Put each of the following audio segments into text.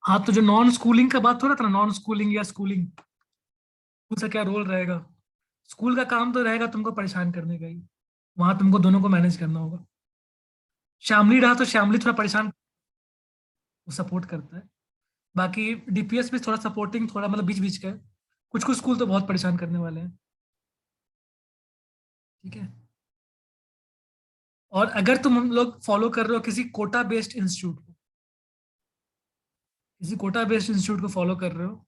हाँ, तो जो नॉन स्कूलिंग का बात हो रहा था ना, नॉन स्कूलिंग या स्कूलिंग, स्कूल का क्या रोल रहेगा? स्कूल का काम तो रहेगा तुमको परेशान करने का ही। वहां तुमको दोनों को मैनेज करना होगा। श्यामली रहा तो श्यामली थोड़ा परेशान, सपोर्ट करता है। बाकी डीपीएस भी थोड़ा सपोर्टिंग, थोड़ा मतलब बीच बीच का है। कुछ कुछ स्कूल तो बहुत परेशान करने वाले हैं। ठीक है। और अगर तुम हम लोग फॉलो कर रहे हो किसी कोटा बेस्ड इंस्टीट्यूट को, किसी कोटा बेस्ड इंस्टीट्यूट को फॉलो कर रहे हो,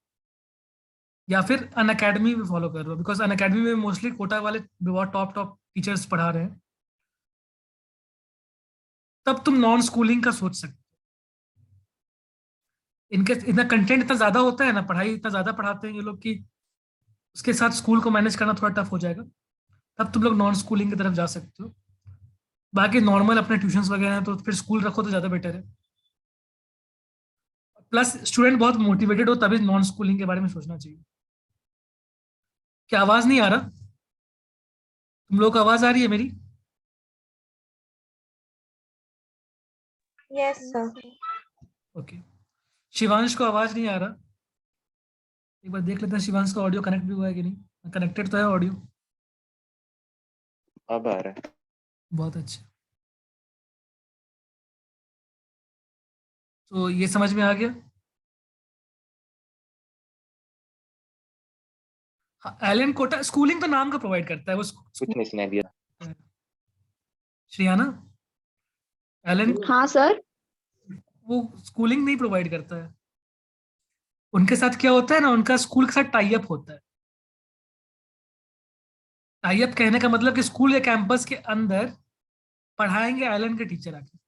या फिर अन अकेडमी भी फॉलो कर रहे हो, बिकॉज अन अकेडमी में मोस्टली कोटा वाले बहुत टॉप टॉप टीचर्स पढ़ा रहे हैं, तब तुम नॉन स्कूलिंग का सोच सकते हो। इनके इतना कंटेंट इतना ज्यादा होता है ना, पढ़ाई इतना ज्यादा पढ़ाते हैं ये लोग कि उसके साथ स्कूल को मैनेज करना थोड़ा टफ हो जाएगा। तब तुम लोग नॉन स्कूलिंग की तरफ जा सकते हो। बाकी नॉर्मल अपने ट्यूशंस वगैरह हैं तो फिर स्कूल रखो तो ज्यादा बेटर है। प्लस स्टूडेंट बहुत मोटिवेटेड हो तभी नॉन स्कूलिंग के बारे में सोचना चाहिए। क्या आवाज नहीं आ रहा? तुम लोग को आवाज आ रही है मेरी? Yes sir. ओके। शिवांश को आवाज नहीं आ रहा? एक बार देख लेते हैं शिवांश का ऑडियो कनेक्ट भी हुआ है कि नहीं। कनेक्टेड तो है ऑडियो। अब आ रहा है। बहुत अच्छा। तो ये समझ में आ गया। हाँ, एलन कोटा स्कूलिंग तो नाम का प्रोवाइड करता है वो कुछ स्कूल नहीं सुनाई दिया। है। श्रेयाना, एलन हाँ सर। वो स्कूलिंग नहीं प्रोवाइड करता है। उनके साथ क्या होता है ना, उनका स्कूल के साथ टाई अप होता है। टाई अप कहने का मतलब कि स्कूल या कैंपस के अंदर पढ़ाएंगे एलन के टीचर आके।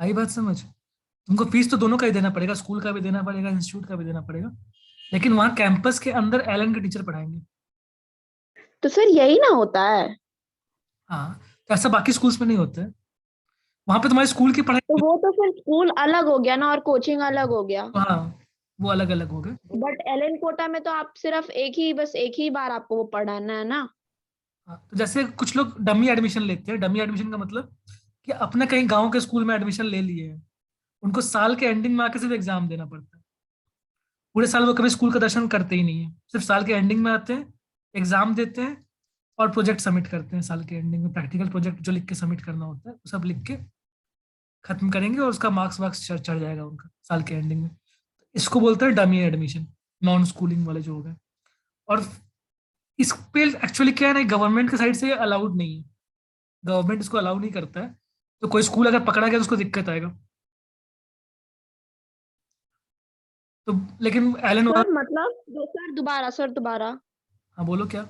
आई बात समझ? तुमको फीस तो दोनों का ही देना पड़ेगा, स्कूल का भी देना पड़ेगा, इंस्टीट्यूट का भी देना पड़ेगा, लेकिन वहाँ कैंपस के अंदर एलन के टीचर पढ़ाएंगे। तो सर यही ना होता है। हाँ, तो ऐसा बाकी स्कूल्स में नहीं होता है। वहाँ पे तुम्हारे स्कूल की तो पढ़ाई। वो तो फिर स्कूल अलग हो गया ना और कोचिंग अलग हो गया। हाँ, वो अलग अलग हो गए। बट एलएन कोटा में तो आप सिर्फ एक ही बार आपको वो पढ़ाना है ना। हाँ, तो जैसे कुछ लोग डमी एडमिशन लेते हैं। डमी एडमिशन का मतलब कि अपने कहीं गांव के स्कूल में एडमिशन ले लिए हैं, उनको साल के एंडिंग में आके सिर्फ एग्जाम देना पड़ता है। पूरे साल वो कभी स्कूल का दर्शन करते ही नहीं है, सिर्फ साल के एंडिंग में आते हैं, एग्जाम देते हैं और प्रोजेक्ट सबमिट करते हैं। साल के एंडिंग में प्रैक्टिकल प्रोजेक्ट जो लिख के सबमिट करना होता है वो सब लिख के खत्म करेंगे और उसका मार्क्स वार्क्स चढ़ चढ़ जाएगा उनका साल के एंडिंग में। इसको बोलते हैं डमी एडमिशन, नॉन स्कूलिंग वाले जो हो गए। और इस पे एक्चुअली क्या है ना, गवर्नमेंट के साइड से अलाउड नहीं है। गवर्नमेंट इसको अलाउ नहीं करता है, तो कोई स्कूल अगर पकड़ा गया तो उसको दिक्कत आएगा। तो लेकिन एलन वाला। सर मतलब सर दोबारा। हाँ, बोलो क्या?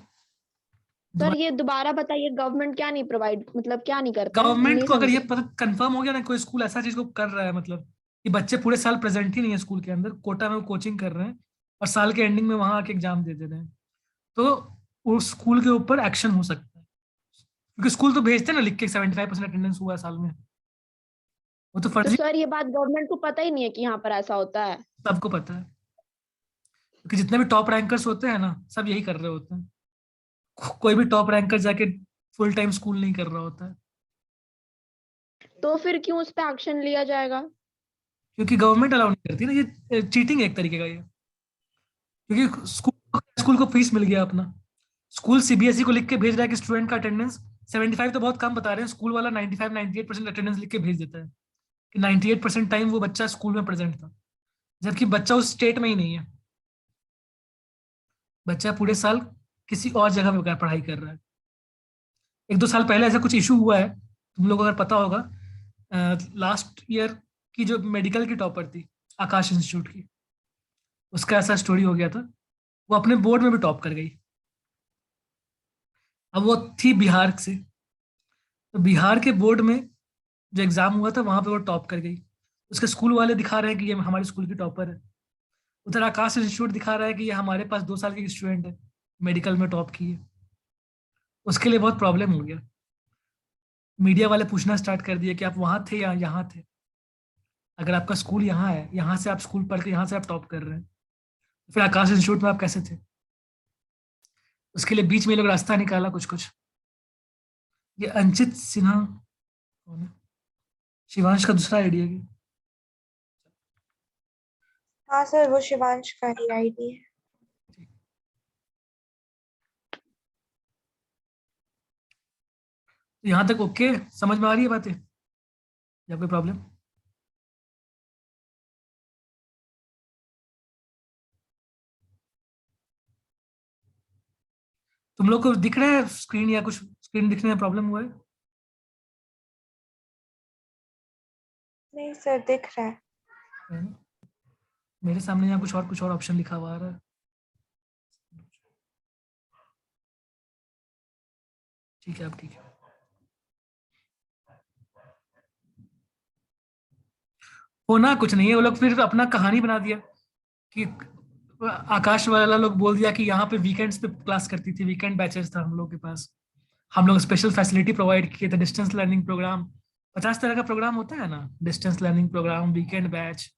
सर ये दोबारा बताइए, गवर्नमेंट क्या नहीं प्रोवाइड, मतलब क्या नहीं करता है, हम गवर्नमेंट नहीं को अगर ये समझे। पता कंफर्म हो गया ना कोई स्कूल ऐसा चीज को कर रहा है, मतलब कि बच्चे पूरे साल प्रेजेंट ही नहीं है स्कूल के अंदर, कोटा में वो कोचिंग कर रहे हैं और साल के एंडिंग में वहां आके एग्जाम दे दे रहे हैं, तो उस स्कूल के ऊपर एक्शन हो सकता है। क्योंकि स्कूल तो भेजते हैं ना लिख के 75% अटेंडेंस हुआ है साल में। वो तो तो फर्जी। सर ये बात गवर्नमेंट को पता ही नहीं है कि यहाँ पर ऐसा होता है। सबको पता है, क्योंकि जितने भी टॉप रैंकर्स होते हैं ना, सब यही कर रहे होते हैं। कोई भी टॉप रैंकर जाके फुल टाइम स्कूल नहीं कर रहा होता है। तो फिर क्यों उस पर एक्शन लिया जाएगा। क्योंकि गवर्नमेंट अलाउ नहीं करती ना, ये चीटिंग है एक तरीके का ये। क्योंकि स्कूल स्कूल को फीस मिल गया अपना, स्कूल सीबीएसई को लिख के भेज रहा है कि स्टूडेंट का अटेंडेंस 75 तो बहुत कम बता रहे हैं, स्कूल वाला 95 98% अटेंडेंस लिख के भेज देता है कि 98% टाइम वो बच्चा स्कूल में प्रेजेंट था, जबकि बच्चा उस स्टेट में ही नहीं है। बच्चा पूरे साल किसी और जगह पे पढ़ाई कर रहा है। एक दो साल पहले ऐसा कुछ इशू हुआ है, तुम लोग को अगर पता होगा। लास्ट ईयर की जो मेडिकल की टॉपर थी, आकाश इंस्टीट्यूट की, उसका ऐसा स्टोरी हो गया था। वो अपने बोर्ड में भी टॉप कर गई। अब वो थी बिहार से, तो बिहार के बोर्ड में जो एग्जाम हुआ था वहां पे वो टॉप कर गई। उसके स्कूल वाले दिखा रहे हैं कि ये हमारे स्कूल की टॉपर है। उधर आकाश इंस्टीट्यूट दिखा रहा है कि ये हमारे पास 2 साल की स्टूडेंट है, मेडिकल में टॉप की है। उसके लिए बहुत प्रॉब्लम हो गया। मीडिया वाले पूछना स्टार्ट कर दिए कि आप वहां थे या यहाँ थे। अगर आपका स्कूल यहाँ है, यहाँ से आप स्कूल पढ़ के यहाँ से आप टॉप कर रहे हैं, तो फिर आकाश इंस्टीट्यूट में आप कैसे थे? उसके लिए बीच में ये लोग रास्ता निकाला कुछ कुछ। ये अंचित सिन्हा कौन है? शिवांश का दूसरा आइडिया की। हाँ सर, वो शिवांश का ही आईडी है। तो यहाँ तक ओके, समझ में आ रही है बातें या कोई प्रॉब्लम? तुम लोग को दिख रहा है स्क्रीन, या कुछ स्क्रीन दिखने में प्रॉब्लम हुआ है? नहीं सर, दिख रहा है। है ना? मेरे सामने यहाँ कुछ और ऑप्शन लिखा हुआ आ रहा है। ठीक है, अब ठीक है। होना कुछ नहीं है, वो लोग फिर अपना कहानी बना दिया कि आकाश वाला लोग बोल दिया कि यहाँ पे वीकेंड्स पे क्लास करती थी, वीकेंड बैचेस था हम लोग के पास, हम लोग स्पेशल फैसिलिटी प्रोवाइड किए थे, डिस्टेंस लर्निंग प्रोग्राम, 50 तरह का प्रोग्राम होता है ना, distance learning program, weekend batch,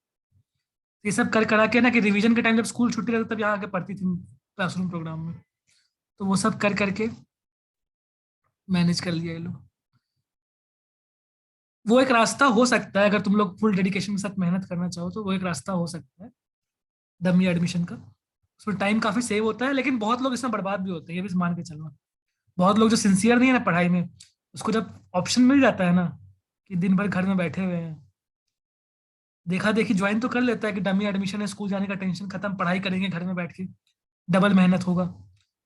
ये सब कर करा के ना कि रिवीजन के टाइम जब स्कूल छुट्टी रहती तब यहाँ आके पढ़ती थी क्लासरूम प्रोग्राम में। तो वो सब कर करके मैनेज कर लिया ये लोग। वो एक रास्ता हो सकता है, अगर तुम लोग फुल डेडिकेशन के साथ मेहनत करना चाहो तो वो एक रास्ता हो सकता है डमी एडमिशन का। उसमें टाइम काफी सेव होता है, लेकिन बहुत लोग इसमें बर्बाद भी होते हैं, ये भी मान के चलना। बहुत लोग जो सिंसियर नहीं है ना पढ़ाई में, उसको जब ऑप्शन मिल जाता है ना कि दिन भर घर में बैठे हुए हैं, देखा देखी ज्वाइन तो कर लेता है कि डमी एडमिशन है, स्कूल जाने का टेंशन खत्म, पढ़ाई करेंगे घर में बैठ के, डबल मेहनत होगा।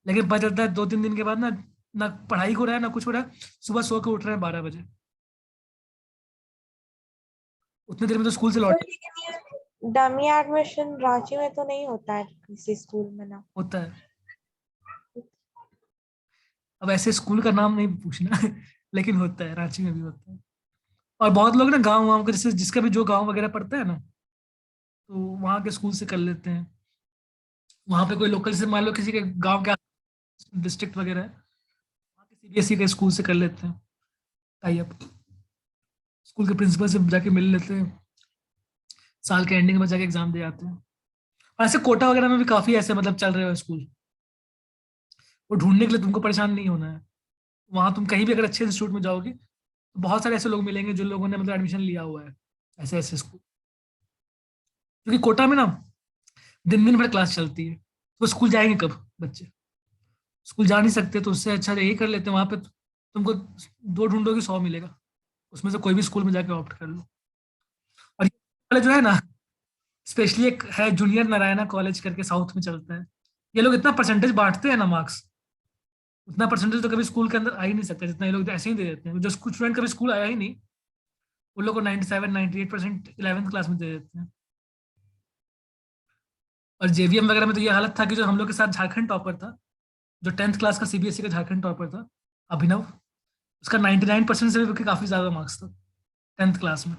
लेकिन पता चलता है 2-3 दिन के बाद ना, ना पढ़ाई हो रहा है ना कुछ हो रहा है, सुबह सो के उठ रहे हैं 12 बजे, उतने देर में तो स्कूल से सर लौटे। लेकिन ये डमी एडमिशन रांची में तो नहीं होता है किसी स्कूल में ना? होता है। अब ऐसे स्कूल का नाम नहीं पूछना लेकिन होता है, रांची में भी होता है। और बहुत लोग ना गाँव वाँव के, जैसे जिसका भी जो गाँव वगैरह पड़ता है ना, तो वहाँ के स्कूल से कर लेते हैं। वहाँ पे कोई लोकल से, मान लो किसी के गाँव के डिस्ट्रिक्ट वगैरह है, वहाँ के सीबीएसई के स्कूल से कर लेते हैं टाई अप, स्कूल के प्रिंसिपल से जाके मिल लेते हैं, साल के एंडिंग में जाके एग्जाम दे आते हैं। और ऐसे कोटा वगैरह में भी काफी ऐसे मतलब चल रहे हो स्कूल, वो ढूंढने के लिए तुमको परेशान नहीं होना है। वहाँ तुम कहीं भी अगर अच्छे इंस्टीट्यूट में जाओगे तो बहुत सारे ऐसे लोग मिलेंगे जो लोगों ने मतलब एडमिशन लिया हुआ है ऐसे ऐसे स्कूल। क्योंकि कोटा में ना दिन दिन भर क्लास चलती है, तो स्कूल जाएंगे कब बच्चे? स्कूल जा नहीं सकते, तो उससे अच्छा यही कर लेते हैं, वहाँ पे तुमको दो ढूंढोगे 100 मिलेगा, उसमें से कोई भी स्कूल में जाके ऑप्ट कर लो। और ये वाले जो है ना, स्पेशली एक है जूनियर नारायणा कॉलेज करके, साउथ में चलता है, ये लोग इतना परसेंटेज बांटते हैं ना मार्क्स, उतना परसेंटेज तो कभी स्कूल के अंदर आ ही नहीं सकता जितना ये लोग ऐसे ही दे देते हैं। जो कुछ स्टूडेंट कभी स्कूल आया ही नहीं, उन लोग को 97-98% 11th क्लास में दे देते हैं। और जेवीएम वगैरह में तो ये हालत था कि जो हम लोग के साथ झारखंड टॉपर था, जो 10th क्लास का सीबीएसई का झारखंड टॉपर था, अभिनव, उसका 99% से भी काफी ज्यादा मार्क्स था 10th क्लास में,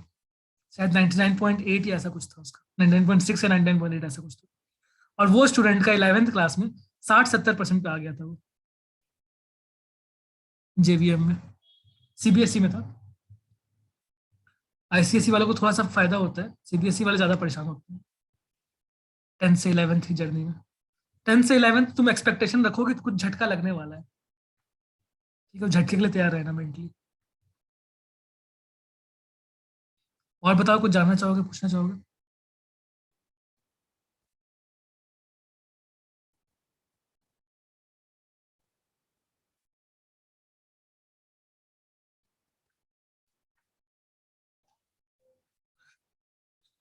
शायद 99.8 या ऐसा कुछ था उसका, 99.6 या 99.8 ऐसा कुछ था। और वो स्टूडेंट का 11th क्लास में 60-70% पे आ गया था वो, जेवीएम में, सीबीएसई में था। आईसीएसई वालों को थोड़ा सा फायदा होता है, सीबीएसई वाले ज्यादा परेशान होते हैं 10th से 11th की जर्नी में। 10th से 11th तुम एक्सपेक्टेशन रखोगे तो कुछ झटका लगने वाला है, ठीक है, झटके के लिए तैयार रहना मेंटली। और बताओ, कुछ जानना चाहोगे, पूछना चाहोगे?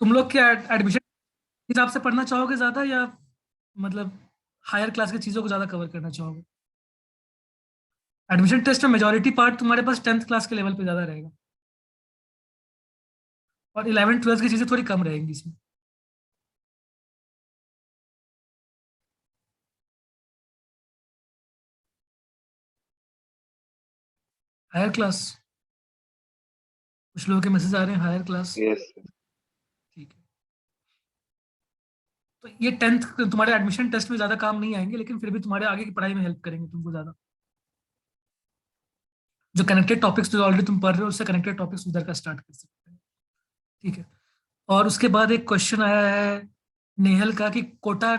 तुम लोग क्या एडमिशन हिसाब से पढ़ना चाहोगे ज्यादा, या मतलब हायर क्लास की चीजों को ज्यादा कवर करना चाहोगे? एडमिशन टेस्ट में मेजोरिटी पार्ट तुम्हारे पास 10th क्लास के लेवल पे ज्यादा रहेगा, और 11th 12th की चीजें थोड़ी कम रहेंगी इसमें। हायर क्लास, कुछ लोगों के मैसेज आ रहे हैं हायर क्लास। यस। ठीक है, तो ये 10th तुम्हारे एडमिशन टेस्ट में ज्यादा काम नहीं आएंगे, लेकिन फिर भी तुम्हारे आगे की पढ़ाई में हेल्प करेंगे तुमको ज्यादा। जो कनेक्टेड टॉपिक्स जो ऑलरेडी तुम पढ़ रहे हो, उससे कनेक्टेड टॉपिक्स उधर का स्टार्ट कर सकते हैं। ठीक है। और उसके बाद एक क्वेश्चन आया है नेहल का कि कोटा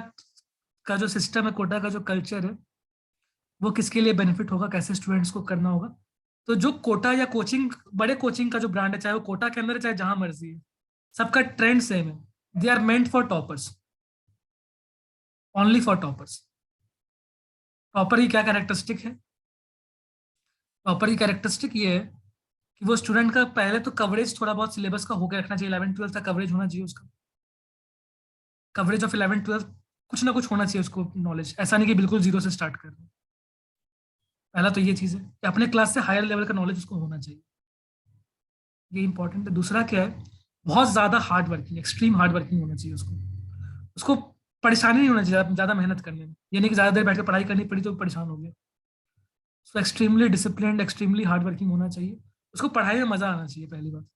का जो सिस्टम है, कोटा का जो कल्चर है, वो किसके लिए बेनिफिट होगा, कैसे स्टूडेंट्स को करना होगा? तो जो कोटा या कोचिंग, बड़े कोचिंग का जो ब्रांड है, चाहे वो कोटा के अंदर है चाहे जहां मर्जी है, सबका ट्रेंड सेम है। They are meant for toppers, only for toppers. Topper की क्या कैरेक्टरिस्टिक है? टॉपर की कैरेक्टरिस्टिक ये है कि वो स्टूडेंट का पहले तो कवरेज थोड़ा बहुत सिलेबस का होकर रखना चाहिए, 11th 12th का कवरेज होना चाहिए उसका, कवरेज ऑफ 11th 12th, कुछ ना कुछ होना चाहिए उसको नॉलेज, ऐसा नहीं कि बिल्कुल जीरो से स्टार्ट कर रहे। पहला तो ये चीज़ है कि अपने क्लास से हायर लेवल का नॉलेज उसको होना चाहिए, ये इंपॉर्टेंट है। दूसरा क्या है, बहुत ज़्यादा hard working, extreme hard working होना चाहिए उसको, उसको परेशानी नहीं होना चाहिए ज़्यादा मेहनत करने में, ये नहीं कि ज़्यादा देर बैठ कर पढ़ाई करनी पड़ी तो परेशान हो गया। उसको extremely discipline, extremely hard working होना चाहिए, उसको पढ़ाई में मज़ा आना चाहिए पहली बात।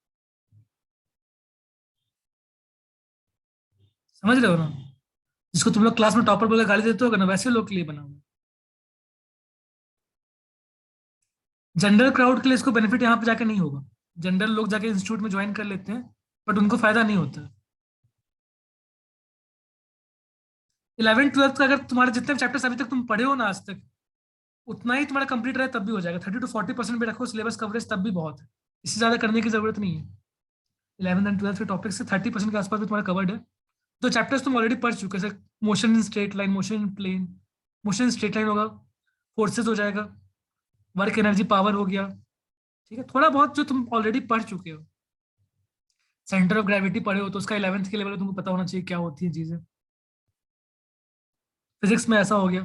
समझ रहे हो ना? जिसको तुम लोग क्लास में टॉपर बोले गाली देते हो ना, वैसे लोग के लिए बना हुआ है। जनरल क्राउड के लिए इसको बेनिफिट यहाँ पे जाके नहीं होगा, जनरल लोग जाके इंस्टीट्यूट में ज्वाइन कर लेते हैं बट उनको फायदा नहीं होता है। 11th 12th का अगर तुम्हारे जितने चैप्टर्स अभी तक तुम पढ़े हो ना आज तक, उतना ही तुम्हारा कंप्लीट रहे तब भी हो जाएगा। 30 to 40% भी रखो सिलेबस कवरेज तब भी बहुत है, इससे ज्यादा करने की जरूरत नहीं है। 11th and 12th के टॉपिक से 30% के आसपास भी तुम्हारा कवर्ड है। जो चैप्टर्स तुम ऑलरेडी पढ़ चुके हैं, motion in straight line, motion in plane, motion in straight line होगा, फोर्सेस हो जाएगा, वर्क एनर्जी पावर हो गया, ठीक है, थोड़ा बहुत जो तुम ऑलरेडी पढ़ चुके हो। सेंटर ऑफ ग्रेविटी पढ़े हो तो उसका 11th के लेवल में तुमको पता होना चाहिए क्या होती है चीजें। फिजिक्स में ऐसा हो गया,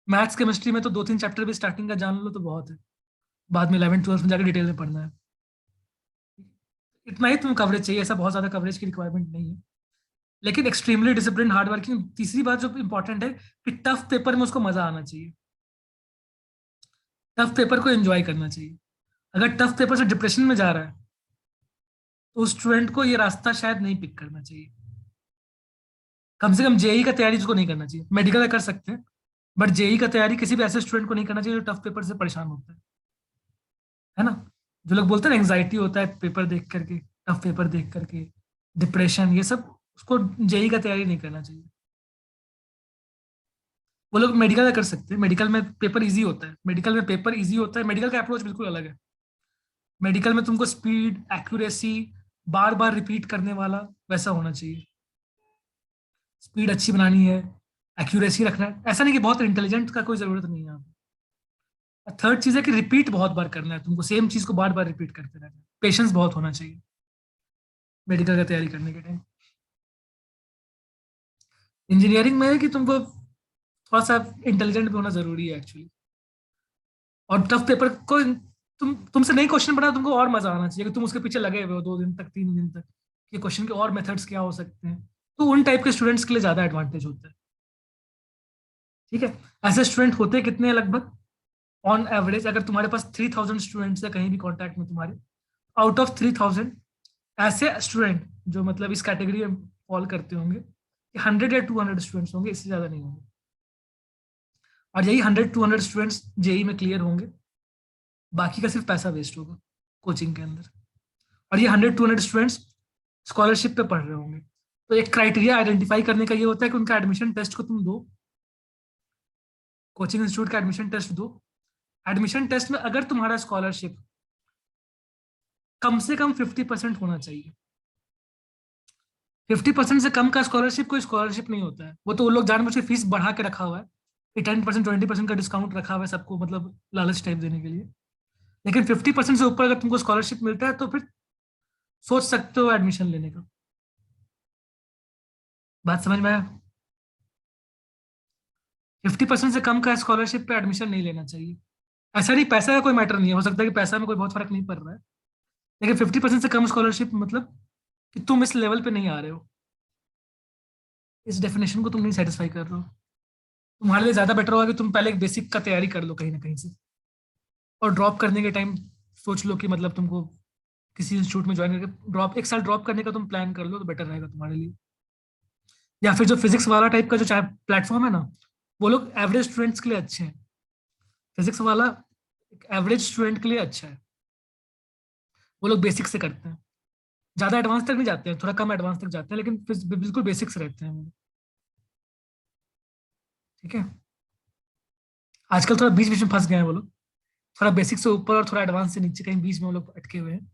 मैथ्स केमिस्ट्री में तो 2 3 चैप्टर भी स्टार्टिंग का जान लो तो बहुत है, बाद में 11th 12th में जाकर डिटेल में पढ़ना है। इतना ही तुम्हें कवरेज चाहिए, ऐसा बहुत ज्यादा कवरेज की रिक्वायरमेंट नहीं है, लेकिन एक्सट्रीमली डिसिप्लिन हार्ड वर्किंग। तीसरी बात जो इंपॉर्टेंट है कि टफ पेपर में उसको मजा आना चाहिए, टफ पेपर को एंजॉय करना चाहिए। अगर टफ पेपर से डिप्रेशन में जा रहा है तो उस स्टूडेंट को ये रास्ता शायद नहीं पिक करना चाहिए, कम से कम जेई का तैयारी उसको नहीं करना चाहिए। मेडिकल कर सकते हैं बट जेई का तैयारी किसी भी ऐसे स्टूडेंट को नहीं करना चाहिए जो टफ पेपर से परेशान होता है ना। जो लोग बोलते हैं ना एंग्जाइटी होता है पेपर देख करके, टफ पेपर देख करके, डिप्रेशन, ये सब, उसको जेई का तैयारी नहीं करना चाहिए। वो लोग मेडिकल कर सकते हैं, मेडिकल में पेपर इजी होता है, मेडिकल में पेपर इजी होता है, मेडिकल का अप्रोच बिल्कुल अलग है। मेडिकल में तुमको स्पीड, एक्यूरेसी, बार बार रिपीट करने वाला वैसा होना चाहिए, स्पीड अच्छी बनानी है, एक्यूरेसी रखना है, ऐसा नहीं कि बहुत इंटेलिजेंट का कोई जरूरत नहीं है यहाँ पे। थर्ड चीज है कि रिपीट बहुत बार करना है तुमको, सेम चीज को बार बार रिपीट करते रहना है, पेशेंस बहुत होना चाहिए मेडिकल का तैयारी करने के टाइम। इंजीनियरिंग में है कि तुमको थोड़ा सा इंटेलिजेंट भी होना जरूरी है एक्चुअली, और टफ पेपर को तुमसे नहीं क्वेश्चन बना, तुमको और मजा आना चाहिए कि तुम उसके पीछे लगे हुए हो 2 दिन तक, 3 दिन तक, कि क्वेश्चन के और मेथड्स क्या हो सकते हैं, तो उन टाइप के स्टूडेंट्स के लिए ज्यादा एडवांटेज होता है। ठीक है, ऐसे स्टूडेंट होते हैं कितने हैं लगभग, ऑन एवरेज अगर तुम्हारे पास 3000 स्टूडेंट्स है कहीं भी कॉन्टैक्ट में तुम्हारे, आउट ऑफ 3000 ऐसे स्टूडेंट जो मतलब इस कैटेगरी में फॉल करते होंगे, 100 या 200 स्टूडेंट्स होंगे, इससे ज्यादा नहीं होंगे। और यही 100 200 स्टूडेंट्स जेई में क्लियर होंगे, बाकी का सिर्फ पैसा वेस्ट होगा कोचिंग के अंदर। और ये 100 200 स्टूडेंट्स स्कॉलरशिप पे पढ़ रहे होंगे। तो एक क्राइटेरिया आइडेंटिफाई करने का ये होता है कि उनका एडमिशन टेस्ट को तुम दो, कोचिंग इंस्टीट्यूट का एडमिशन टेस्ट दो। एडमिशन टेस्ट में अगर तुम्हारा स्कॉलरशिप कम से कम 50% होना चाहिए, 50% से कम का स्कॉलरशिप कोई स्कॉलरशिप नहीं होता है, वो तो वो लोग जानबूझ के फीस बढ़ा के रखा हुआ है कि 10% 20% का डिस्काउंट रखा हुआ है सबको, मतलब लालच टाइप देने के लिए। लेकिन 50% से ऊपर अगर तुमको स्कॉलरशिप मिलता है तो फिर सोच सकते हो एडमिशन लेने का। बात समझ में आया? 50% से कम का स्कॉलरशिप पे एडमिशन नहीं लेना चाहिए। ऐसा नहीं, पैसा का कोई मैटर नहीं है, हो सकता है कि पैसा में कोई बहुत फर्क नहीं पड़ रहा है, लेकिन 50% से कम स्कॉलरशिप मतलब कि तुम इस लेवल पे नहीं आ रहे हो, इस डेफिनेशन को तुम नहीं सेटिस्फाई कर रहे हो। तुम्हारे लिए ज्यादा बेटर होगा कि तुम पहले एक बेसिक का तैयारी कर लो कहीं ना कहीं से, और ड्रॉप करने के टाइम सोच लो कि मतलब तुमको किसी इंस्टीट्यूट में ज्वाइन करके ड्रॉप, 1 साल ड्रॉप करने का तुम प्लान कर लो तो बेटर रहेगा तुम्हारे लिए। या फिर जो फिजिक्स वाला टाइप का जो चाहे प्लेटफॉर्म है ना, वो लोग एवरेज स्टूडेंट्स के लिए अच्छे हैं, फिजिक्स वाला एवरेज स्टूडेंट के लिए अच्छा है, वो लोग बेसिक से करते हैं, ज्यादा एडवांस तक नहीं जाते हैं, थोड़ा कम एडवांस तक जाते हैं, लेकिन बिल्कुल बेसिक्स रहते हैं वो। ठीक है, आजकल थोड़ा बीच बीच में फंस गए हैं वो लोग, थोड़ा बेसिक से ऊपर और थोड़ा एडवांस से नीचे कहीं बीच में वो लोग अटके हुए हैं,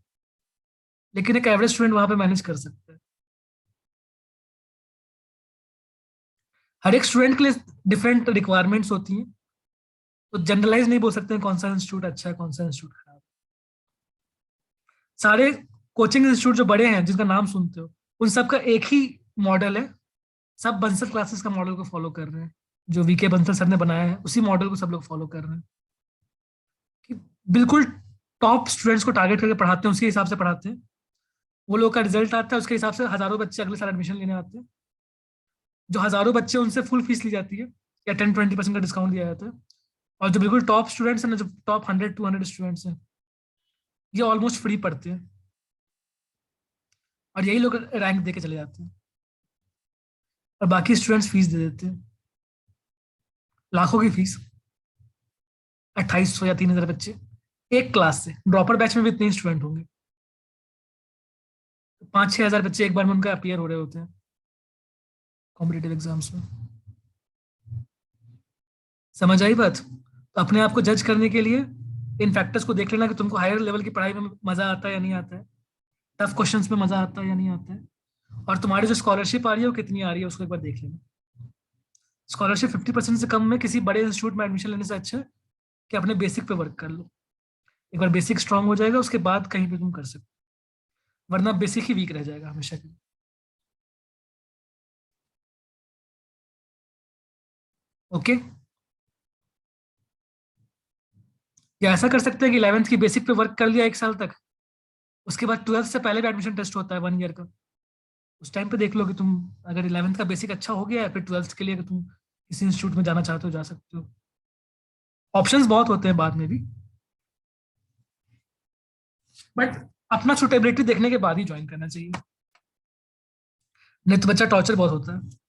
लेकिन एक एवरेज स्टूडेंट वहां पे मैनेज कर सकता है। हर एक स्टूडेंट के लिए डिफरेंट रिक्वायरमेंट्स होती हैं, तो जनरलाइज नहीं बोल सकते हैं कौन सा इंस्टीट्यूट अच्छा है कौन सा इंस्टीट्यूट खराब है। सारे कोचिंग इंस्टीट्यूट जो बड़े हैं जिनका नाम सुनते हो, उन सब का एक ही मॉडल है, सब बंसल क्लासेस का मॉडल को फॉलो कर रहे हैं, जो वीके बंसल सर ने बनाया है उसी मॉडल को सब लोग फॉलो कर रहे हैं, कि बिल्कुल टॉप स्टूडेंट्स को टारगेट करके पढ़ाते हैं, उसके हिसाब से पढ़ाते हैं, वो लोग का रिजल्ट आता है उसके हिसाब से हजारों बच्चे अगले साल एडमिशन लेने आते हैं, जो हजारों बच्चे उनसे फुल फीस ली जाती है या 10-20% का डिस्काउंट दिया जाता है, और जो बिल्कुल टॉप स्टूडेंट्स हैं ना, जो टॉप 100-200 स्टूडेंट्स हैं, ये ऑलमोस्ट फ्री पढ़ते हैं, और यही लोग रैंक दे के चले जाते हैं, और बाकी स्टूडेंट्स फीस दे देते हैं, लाखों की फीस, 2800 या 3000 बच्चे एक क्लास से, ड्रॉपर बैच में भी इतने स्टूडेंट होंगे, 5-6 हजार बच्चे एक बार में उनका अपीयर हो रहे होते हैं कॉम्पिटिटिव एग्जाम्स में। समझ आई बात? तो अपने आप को जज करने के लिए इन फैक्टर्स को देख लेना कि तुमको हायर लेवल की पढ़ाई में मजा आता है या नहीं आता है, टफ क्वेश्चंस में मजा आता है या नहीं आता है, और तुम्हारी जो स्कॉलरशिप आ रही है वो कितनी आ रही है उसको एक बार देख लेना। स्कॉलरशिप 50% से कम में किसी बड़े इंस्टीट्यूट में एडमिशन लेने से अच्छा है कि अपने बेसिक पे वर्क कर लो, एक बार बेसिक स्ट्रांग हो जाएगा उसके बाद कहीं पे तुम कर सकते, वरना बेसिक ही वीक रह जाएगा हमेशा के लिए। ओके, या ऐसा कर सकते हैं कि 11th की बेसिक पे वर्क कर लिया एक साल तक, उसके बाद 12th से पहले भी एडमिशन टेस्ट होता है 1 ईयर का, उस टाइम पे देख लो कि तुम अगर 11th का बेसिक अच्छा हो गया है, फिर 12th के लिए अगर तुम किसी इंस्टीट्यूट में जाना चाहते हो जा सकते हो, ऑप्शंस बहुत होते हैं बाद में भी, बट अपना सुटेबिलिटी देखने के बाद ही ज्वाइन करना चाहिए, नहीं तो बच्चा टॉर्चर बहुत होता है।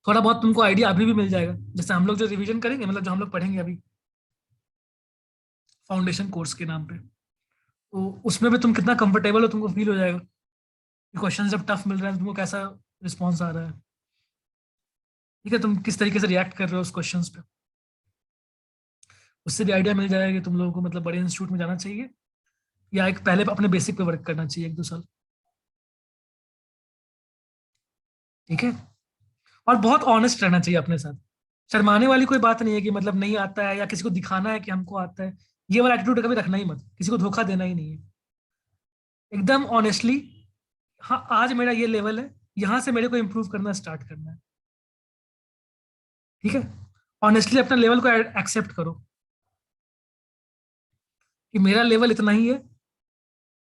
थोड़ा बहुत तुमको आइडिया अभी भी मिल जाएगा, जैसे हम लोग जो रिवीजन करेंगे, मतलब जो हम लोग पढ़ेंगे अभी फाउंडेशन कोर्स के नाम पे, तो उसमें भी तुम कितना कंफर्टेबल हो तुमको फील हो जाएगा कि क्वेश्चन जब टफ मिल रहा है तुमको कैसा रिस्पॉन्स आ रहा है, ठीक है, तुम किस तरीके से रिएक्ट कर रहे हो उस क्वेश्चन पे, उससे भी आइडिया मिल जाएगा कि तुम लोगों को मतलब बड़े इंस्टीट्यूट में जाना चाहिए या एक पहले अपने बेसिक पे वर्क करना चाहिए 1-2 साल, ठीक है, और बहुत ऑनेस्ट रहना चाहिए अपने साथ, शर्माने वाली कोई बात नहीं है कि मतलब नहीं आता है या किसी को दिखाना है कि हमको आता है, ये वाला एटीट्यूड कभी रखना ही मत, किसी को धोखा देना ही नहीं है, एकदम ऑनेस्टली, हाँ आज मेरा ये लेवल है, यहाँ से मेरे को इम्प्रूव करना स्टार्ट करना है, ठीक है, ऑनेस्टली अपना लेवल को एक्सेप्ट करो कि मेरा लेवल इतना ही है,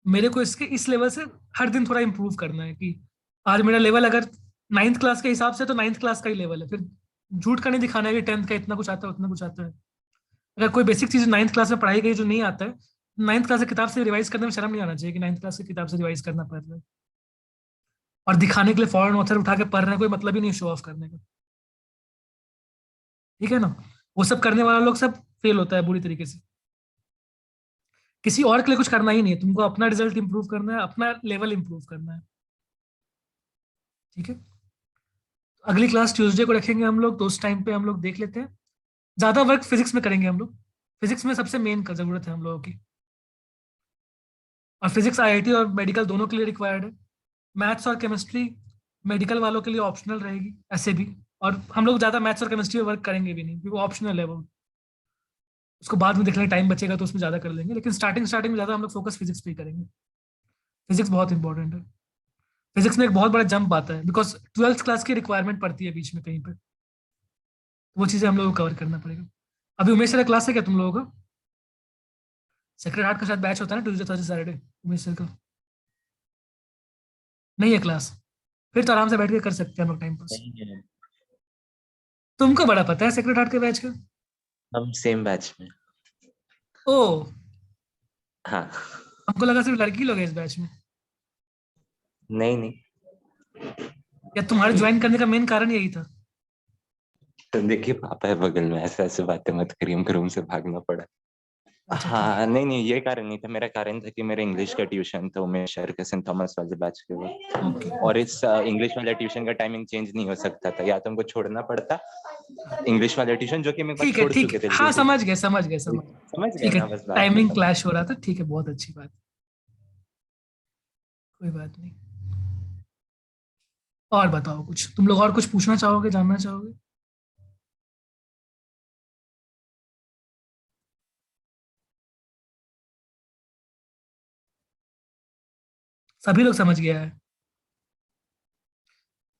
मेरे को इसके इस लेवल से हर दिन थोड़ा इम्प्रूव करना है, कि आज मेरा लेवल अगर 9th क्लास के हिसाब से तो 9th क्लास का ही लेवल है, फिर झूठ का नहीं दिखाना है कि 10th का इतना कुछ आता है उतना कुछ आता है, अगर कोई बेसिक चीज 9th क्लास में पढ़ाई गई जो नहीं आता है, 9th क्लास की किताब से रिवाइज करने में शर्म नहीं आना चाहिए कि 9th क्लास की किताब से रिवाइज करना पड़ रहा है, और दिखाने के लिए फॉरेन ऑथर उठा के पढ़ रहे हैं, कोई मतलब ही नहीं शो ऑफ करने का, ठीक है ना, वो सब करने वाला लोग सब फेल होता है बुरी तरीके से, किसी और के लिए कुछ करना ही नहीं है, तुमको अपना रिजल्ट इंप्रूव करना है, अपना लेवल इंप्रूव करना है, ठीक है। अगली क्लास ट्यूसडे को रखेंगे हम लोग, तो उस टाइम पे हम लोग देख लेते हैं, ज्यादा वर्क फिजिक्स में करेंगे हम लोग, फिजिक्स में सबसे मेन का जरूरत है हम लोगों की, और फिजिक्स आईआईटी और मेडिकल दोनों के लिए रिक्वायर्ड है, मैथ्स और केमिस्ट्री मेडिकल वालों के लिए ऑप्शनल रहेगी ऐसे भी, और हम लोग ज्यादा मैथ्स और केमिस्ट्री में वर्क करेंगे भी नहीं क्योंकि ऑप्शनल है वो, उसको बाद में देख लेंगे, टाइम बचेगा तो उसमें ज्यादा कर लेंगे, लेकिन स्टार्टिंग में ज्यादा हम लोग फोकस फिजिक्स पे ही करेंगे, फिजिक्स बहुत इंपॉर्टेंट है, फिजिक्स में एक बहुत बड़ा जंप आता है बिकॉज 12th क्लास की रिक्वायरमेंट पड़ती है बीच में कहीं पे, तो वो चीजें हम लोग को कवर करना पड़ेगा। अभी उमेश सर का क्लास है क्या तुम लोगों का? सेक्रेड हार्ट का शायद बैच होता है ना Tuesday Thursday Saturday, Umesh sir का नहीं है क्लास, फिर तो आराम से बैठ के कर सकते हैं हम लोग टाइम पास, नहीं है, तुमको बड़ा पता है सेक्रेड हार्ट के बैच का? हम सेम बैच में। ओ, हाँ, हमको लगा सिर्फ लड़की लोग हैं इस बैच में, नहीं नहीं, या तुम्हारे ज्वाइन करने का मेन कारण यही था? तो देखिए पापा है बगल में, ऐसे ऐसे बातें मत करिए, हमको रूम से भागना पड़ा। अच्छा, हाँ नहीं नहीं, ये कारण नहीं था, मेरा कारण था कि मेरा इंग्लिश का ट्यूशन था उमेश सर के सेंट थॉमस वाले बैच के वो, ओके, और इस इंग्लिश वाले ट्यूशन का टाइमिंग चेंज नहीं हो सकता था, या तो हमको छोड़ना पड़ता इंग्लिश वाले ट्यूशन जो कि हम एक बार ठीक है छोड़ ठीक चुके है, थे, हाँ लेकिन समझ गए समझ गए समझ गए ठीक है, ना, बस बात टाइमिंग खत्म। क्लैश हो रहा था, ठीक है, बहुत अच्छी बात, कोई बात नहीं। और बताओ कुछ, तुम लोग और कुछ पूछना चाहोगे, जानना चाहोगे? सभी लोग समझ गया है?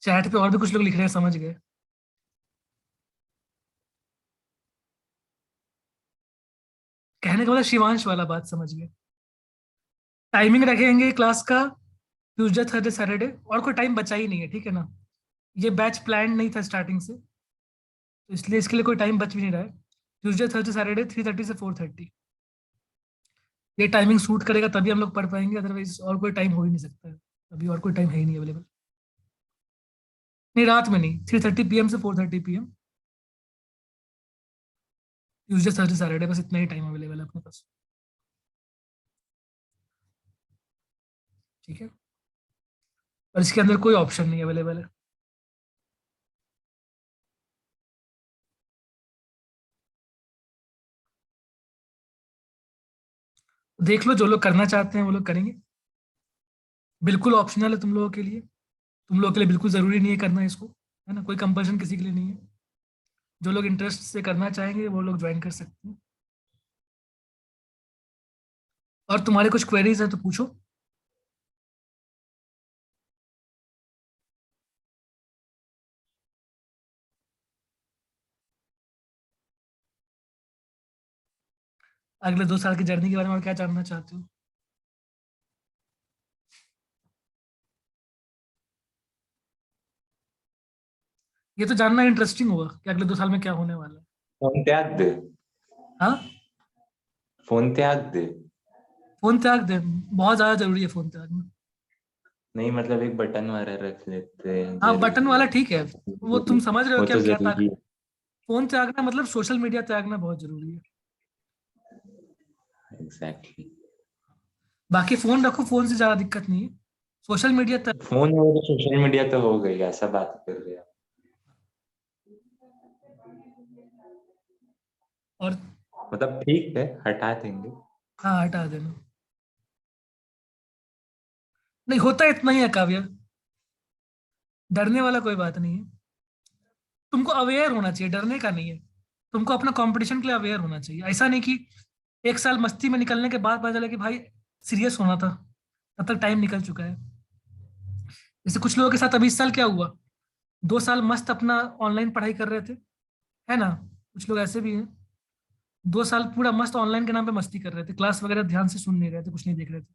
चैट पे और भी कुछ लोग लिख रहे हैं समझ गए। कहने का मतलब शिवांश वाला बात समझ गए। टाइमिंग रखेंगे क्लास का ट्यूसडे थर्सडे सैटरडे, और कोई टाइम बचा ही नहीं है, ठीक है ना? ये बैच प्लान नहीं था स्टार्टिंग से, तो इसलिए इसके लिए कोई टाइम बच भी नहीं रहा है। ट्यूसडे थर्सडे सैटरडे 3:30 से 4:30, ये टाइमिंग सूट करेगा तभी हम लोग पढ़ पाएंगे, अदरवाइज और कोई टाइम हो ही नहीं सकता है। अभी और कोई टाइम है ही नहीं अवेलेबल। नहीं, रात में नहीं, 3:30 PM से 4:30 PM, ट्यूसडे थर्सडे सैटरडे, बस इतना ही टाइम अवेलेबल है अपने पास। ठीक है, और इसके अंदर कोई ऑप्शन नहीं अवेलेबल है। देख लो, जो लोग करना चाहते हैं वो लोग करेंगे। बिल्कुल ऑप्शनल है तुम लोगों के लिए, तुम लोगों के लिए बिल्कुल जरूरी नहीं है करना इसको, है ना? कोई कंपल्सन किसी के लिए नहीं है। जो लोग इंटरेस्ट से करना चाहेंगे वो लोग ज्वाइन कर सकते हैं। और तुम्हारे कुछ क्वेरीज हैं तो पूछो। अगले 2 साल की जर्नी के बारे में और क्या जानना चाहते हो? ये तो जानना इंटरेस्टिंग होगा कि अगले 2 साल में क्या होने वाला है। फोन त्याग दे, हाँ, फोन त्याग दे। फोन त्याग दे? बहुत ज्यादा जरूरी है फोन त्यागना। नहीं मतलब एक बटन वाला रख लेते हैं, हाँ, बटन जरूरी वाला है। ठीक है। वो तुम समझ रहे हो वो कि तो हम क्या जरूरी है। फोन त्यागना मतलब सोशल मीडिया त्यागना बहुत जरूरी है। एग्जैक्टली। बाकी फोन रखो, फोन से ज्यादा दिक्कत नहीं है। सोशल मीडिया त्याग। फोन और सोशल मीडिया तो हो गई, ऐसा बात कर रहे हैं। और मतलब ठीक है, हटा देंगे। हाँ, हटा देना। नहीं, होता इतना ही है काव्य, डरने वाला कोई बात नहीं है। तुमको अवेयर होना चाहिए, डरने का नहीं है। तुमको अपना कंपटीशन के लिए अवेयर होना चाहिए। ऐसा नहीं कि 1 साल मस्ती में निकलने के बाद पता चला कि भाई सीरियस होना था, तब तक टाइम निकल चुका है। जैसे कुछ लोगों के साथ अभी इस साल क्या हुआ, 2 साल मस्त अपना ऑनलाइन पढ़ाई कर रहे थे, है ना? कुछ लोग ऐसे भी हैं, 2 साल पूरा मस्त ऑनलाइन के नाम पे मस्ती कर रहे थे, क्लास वगैरह ध्यान से सुन नहीं रहे थे, कुछ नहीं देख रहे थे।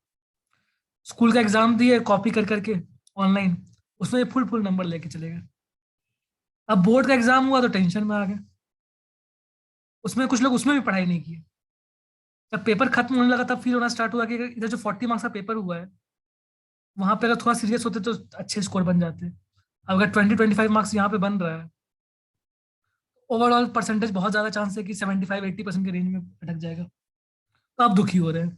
स्कूल का एग्जाम दिए कॉपी कर करके ऑनलाइन, उसमें फुल फुल नंबर लेके चले गए। अब बोर्ड का एग्जाम हुआ तो टेंशन में आ गए, उसमें कुछ लोग उसमें भी पढ़ाई नहीं की। जब पेपर खत्म होने लगा तब फील होना स्टार्ट हुआ कि इधर जो 40 मार्क्स का पेपर हुआ है, वहां पे अगर थोड़ा सीरियस होते तो अच्छे स्कोर बन जाते। अब अगर 20-25 मार्क्स यहाँ पे बन रहा है, ओवरऑल परसेंटेज बहुत ज्यादा चांस है कि 75-80% के रेंज में अटक जाएगा। तो आप दुखी हो रहे हैं।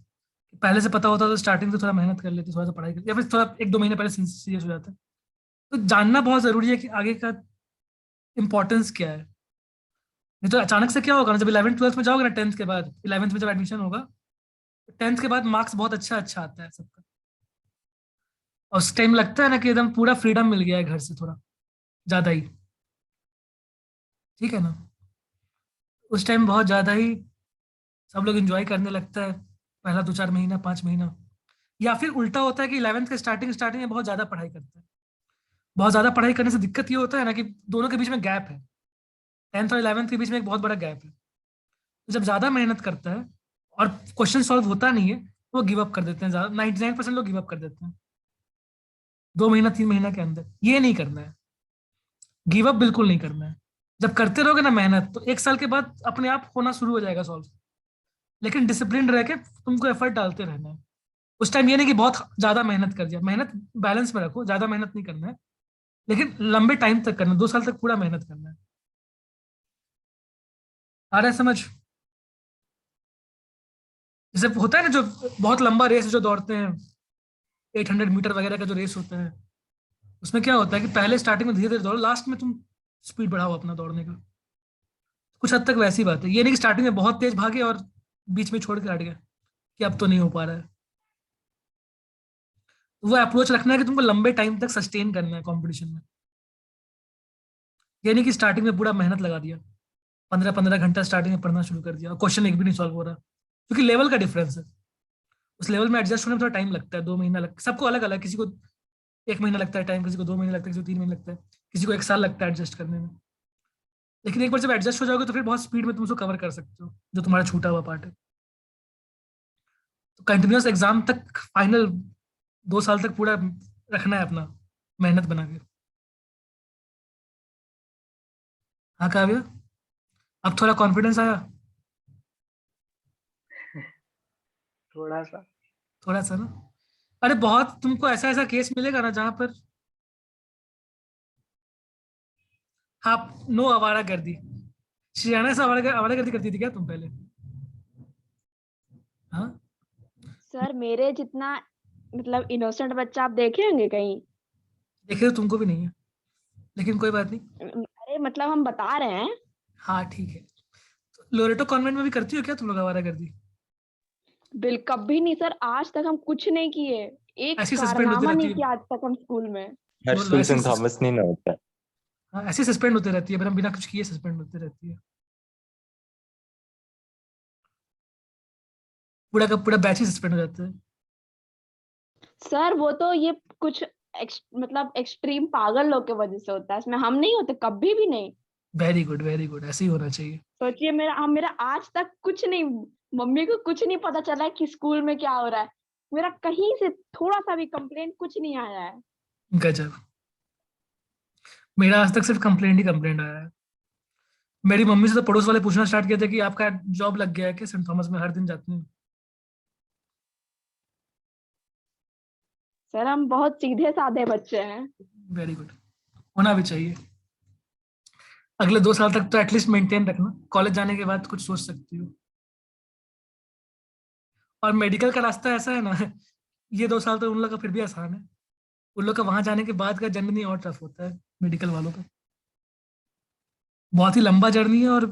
पहले से पता होता तो स्टार्टिंग से थोड़ा मेहनत कर लेते, थोड़ा सा पढ़ाई कर, या फिर थोड़ा 1-2 महीने पहले सीरियस हो जाते। तो जानना बहुत जरूरी है कि आगे का इंपॉर्टेंस क्या है। नहीं तो अचानक से क्या होगा ना, जब 11th 12th में जाओगे ना, 10th के बाद 11th में जब एडमिशन होगा, 10th के बाद मार्क्स बहुत अच्छा अच्छा आता है सबका, और उस टाइम लगता है ना कि एकदम पूरा फ्रीडम मिल गया है घर से, थोड़ा ज्यादा ही। ठीक है ना? उस टाइम बहुत ज्यादा ही सब लोग एंजॉय करने लगता है, पहला 2-4 महीना 5 महीना। या फिर उल्टा होता है कि 11th के स्टार्टिंग स्टार्टिंग में बहुत ज्यादा पढ़ाई करते हैं। बहुत ज्यादा पढ़ाई करने से दिक्कत ये होता है ना कि दोनों के बीच में गैप है, 10th और 11th के बीच में एक बहुत बड़ा गैप है। तो जब ज्यादा मेहनत करता है और क्वेश्चन सॉल्व होता नहीं है, तो वो गिव अप कर देते हैं। ज्यादा 99% लोग गिव अप कर देते हैं 2 महीना 3 महीना के अंदर। ये नहीं करना है, गिव अप बिल्कुल नहीं करना है। जब करते रहोगे ना मेहनत, तो 1 साल के बाद अपने आप होना शुरू हो जाएगा सॉल्व। लेकिन डिसिप्लिन रह के तुमको एफर्ट डालते रहना है। उस टाइम ये नहीं कि बहुत ज्यादा मेहनत कर दिया, मेहनत बैलेंस में रखो, ज्यादा मेहनत नहीं करना है, लेकिन लंबे टाइम तक करना है, 2 साल तक पूरा मेहनत करना है। आ रहा है समझ? जैसे होता है ना, जो बहुत लंबा रेस जो दौड़ते हैं, 800 मीटर वगैरह का जो रेस होता है, उसमें क्या होता है कि पहले स्टार्टिंग में धीरे धीरे दौड़ो, लास्ट में तुम स्पीड बढ़ाओ अपना दौड़ने का। कुछ हद तक वैसी बात है, ये नहीं कि स्टार्टिंग में बहुत तेज भागे और बीच में छोड़ के हट गए कि अब तो नहीं हो पा रहा है। तो वो अप्रोच रखना है कि तुमको लंबे टाइम तक सस्टेन करना है कंपटीशन में। यानी कि स्टार्टिंग में पूरा मेहनत लगा दिया, 15-15 घंटा स्टार्टिंग में पढ़ना शुरू कर दिया और क्वेश्चन एक भी नहीं सॉल्व हो रहा, क्योंकि लेवल का डिफरेंस है। उस लेवल में एडजस्ट होने में थोड़ा टाइम लगता है, 2 महीना सबको अलग अलग, किसी को 1 महीना लगता है टाइम, किसी को 2 महीने लगता है, किसी को 3 महीने लगता है, किसी को 1 साल लगता है एडजस्ट करने में। लेकिन एक बार जब एडजस्ट हो जाओगे तो फिर बहुत स्पीड में तुम उसको कवर कर सकते हो जो तुम्हारा छूटा हुआ पार्ट है। तो कंटिन्यूस एग्जाम तक, फाइनल 2 साल तक पूरा रखना है अपना मेहनत बना के। हाँ काव्य, अब थोड़ा कॉन्फिडेंस आया? थोड़ा सा। थोड़ा सा ना? अरे बहुत तुमको ऐसा ऐसा केस मिलेगा ना जहां पर, हाँ, नो आवारागर्दी। श्रेयाना से आवारागर्दी करती थी क्या तुम पहले? हाँ, सर मेरे जितना मतलब इनोसेंट बच्चा आप देखे होंगे कहीं? देखे तो तुमको भी नहीं है, लेकिन कोई बात नहीं। अरे मतलब हम बता रहे हैं। हाँ ठीक है। तो लोरेटो कॉन्वेंट में भी करती हो क्या तुम लोग आवारागर्दी? कभी नहीं सर, आज तक हम कुछ नहीं किए। एक ऐसी सस्पेंड होती कारनामा रहती नहीं है। किया आज तक हम स्कूल में। हर बोल लो, स्कूल सेंट थॉमस नहीं ना होता। हाँ, ऐसी सस्पेंड होती रहती है, बिना बिना कुछ किए सस्पेंड होती रहती है। पूरा का पूरा बैच ही सस्पेंड हो जाता है। सर वो तो ये कुछ मतलब एक्सट्रीम पागल लोग के वजह से होता है, इसमें हम नहीं होते कभी भी नहीं। वेरी गुड, वेरी गुड, ऐसे ही होना चाहिए। सोचिए मेरा आज तक कुछ नहीं, मम्मी को कुछ नहीं पता चला है कि स्कूल में क्या हो रहा है। मेरा कहीं से थोड़ा सा भी कंप्लेंट कुछ नहीं आया है। गजब। मेरा आज तक सिर्फ कंप्लेंट ही कंप्लेंट आया है। मेरी मम्मी से तो पड़ोस वाले पूछना स्टार्ट किया था कि आपका जॉब लग गया है कि सेंट थॉमस में हर दिन जाती हूँ। सर हम बहुत सीधे साधे बच्चे हैं। वेरी गुड, होना भी चाहिए। अगले 2 साल तक तो एटलीस्ट मेंटेन रखना, कॉलेज जाने के बाद कुछ सोच सकती हो। और मेडिकल का रास्ता ऐसा है ना, ये 2 साल तो उन लोग का फिर भी आसान है, उन लोग का वहां जाने के बाद का जर्नी और टफ होता है मेडिकल वालों का। बहुत ही लंबा जर्नी है और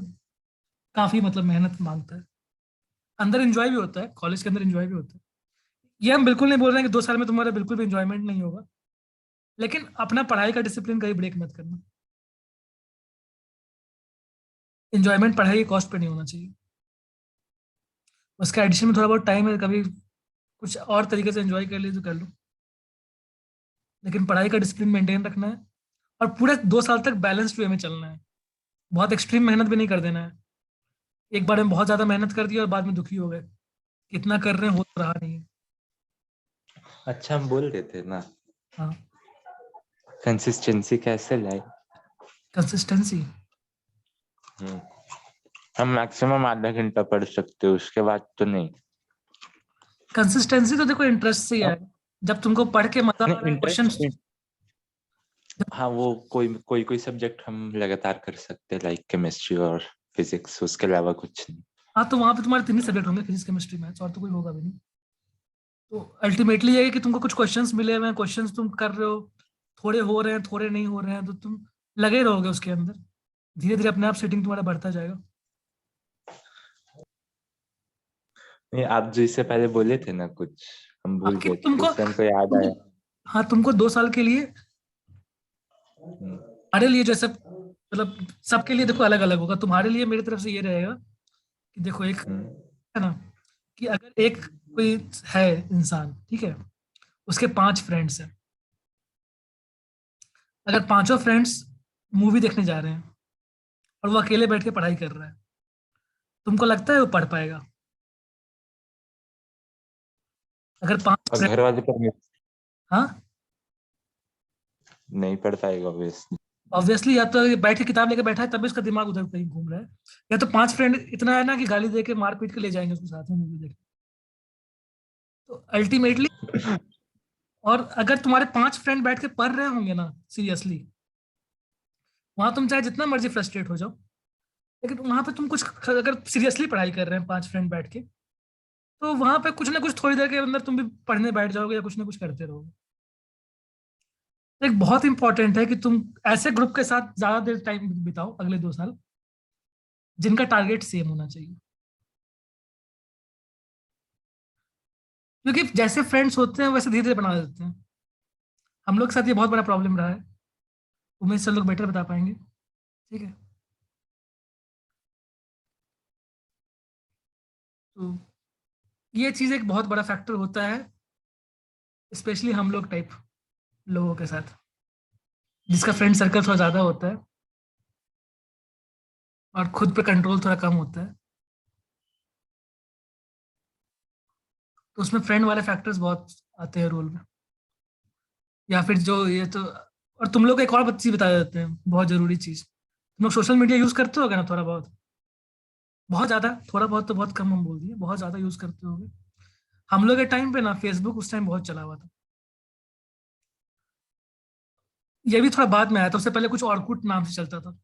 काफी मतलब मेहनत मांगता है। अंदर एंजॉय भी होता है, कॉलेज के अंदर एंजॉय भी होता है। ये हम बिल्कुल नहीं बोल रहे हैं कि 2 साल में तुम्हारा बिल्कुल भी एंजॉयमेंट नहीं होगा, लेकिन अपना पढ़ाई का डिसिप्लिन कहीं ब्रेक मत करना। एंजॉयमेंट पढ़ाई के कॉस्ट पे नहीं होना चाहिए। उसका एडिशन में थोड़ा बहुत टाइम है, कभी कुछ और तरीके से एंजॉय कर लिए तो कर लो, लेकिन पढ़ाई का डिसिप्लिन मेंटेन रखना है। और पूरे 2 साल तक बैलेंस्ड वे में चलना है, बहुत एक्सट्रीम मेहनत भी नहीं कर देना है। एक बार में बहुत ज्यादा मेहनत कर दी और बाद में दुखी हो गए, इतना कर रहे हैं हो तो रहा नहीं है। अच्छा, हम बोल रहे थे ना हाँ, कंसिस्टेंसी कैसे लाए। कंसिस्टेंसी। हम मैक्सिमम आधा घंटा पढ़ सकते हो, उसके बाद तो नहीं। कंसिस्टेंसी तो देखो इंटरेस्ट से ही आएगा, जब तुमको पढ़ के मजा आ रहा है, क्वेश्चन। हाँ, वो कोई कोई सब्जेक्ट हम लगातार कर सकते हैं, लाइक केमिस्ट्री और फिजिक्स, उसके अलावा कुछ नहीं। हाँ, तो वहां पे तुम्हारे 3 ही सब्जेक्ट होंगे, फिजिक्स केमिस्ट्री मैथ्स, और तो कोई होगा भी नहीं। तो अल्टीमेटली ये है कि तुमको कुछ क्वेश्चंस मिले हुए हैं, क्वेश्चंस तुम कर रहे हो, थोड़े हो रहे हैं थोड़े नहीं हो रहे हैं, तो तुम लगे रहोगे उसके अंदर, धीरे धीरे अपने आप सेटिंग तुम्हारा बढ़ता जाएगा। नहीं, आप जो इससे पहले बोले थे ना कुछ, हम भूल आपकी गए थे, तुमको उससे हमको याद आया। हाँ, तुमको 2 साल के लिए, हमारे लिए जैसे मतलब सबके लिए देखो अलग अलग होगा, तुम्हारे लिए मेरी तरफ से ये रहेगा कि देखो, एक है ना कि अगर एक कोई है इंसान, ठीक है, उसके 5 फ्रेंड्स हैं, अगर पांचों फ्रेंड्स मूवी देखने जा रहे हैं और वो अकेले बैठ के पढ़ाई कर रहा है, तुमको लगता है वो पढ़ पाएगा? अगर 5 और फ्रेंड, घर वाले पर हाँ, नहीं पढ़ पाएगा ऑब्वियसली। ऑब्वियसली, या तो ये बैठ के किताब लेके बैठा है तभी उसका दिमाग उधर कहीं घूम रहा है, या तो 5 फ्रेंड इतना है ना कि गाली दे के मार पीट के ले जाएंगे उसको साथ में मूवी देखने। तो अल्टीमेटली, और अगर तुम्हारे 5 फ्रेंड बैठ के पढ़ रहे होंगे ना सीरियसली, वहां तुम चाहे जितना मर्जी फ्रस्ट्रेट हो जाओ, लेकिन वहां पे तुम कुछ अगर सीरियसली पढ़ाई कर रहे हैं 5 फ्रेंड बैठ के, तो वहां पे कुछ ना कुछ थोड़ी देर के अंदर तुम भी पढ़ने बैठ जाओगे या कुछ ना कुछ करते रहोगे। एक बहुत इंपॉर्टेंट है कि तुम ऐसे ग्रुप के साथ ज्यादा देर टाइम बिताओ अगले 2 साल, जिनका टारगेट सेम होना चाहिए। क्योंकि जैसे फ्रेंड्स होते हैं वैसे धीरे धीरे बना देते हैं। हम लोग के साथ ये बहुत बड़ा प्रॉब्लम रहा है, उमेश सर लोग बेटर बता पाएंगे। ठीक है, तो ये चीज़ एक बहुत बड़ा फैक्टर होता है, स्पेशली हम लोग टाइप लोगों के साथ, जिसका फ्रेंड सर्कल थोड़ा ज़्यादा होता है और खुद पे कंट्रोल थोड़ा कम होता है, तो उसमें फ्रेंड वाले फैक्टर्स बहुत आते हैं रोल में। या फिर जो ये तो, और तुम लोग एक और चीज बता देते हैं, बहुत जरूरी चीज, तुम लोग सोशल मीडिया यूज करते होगे ना थोड़ा बहुत? बहुत ज्यादा? थोड़ा बहुत तो बहुत कम हम बोल दिए, बहुत ज्यादा यूज करते होगे। हम लोग के टाइम पे ना फेसबुक उस टाइम बहुत चला हुआ था। ये भी थोड़ा बाद में आया था, उससे पहले कुछ ऑर्कुट नाम से चलता था।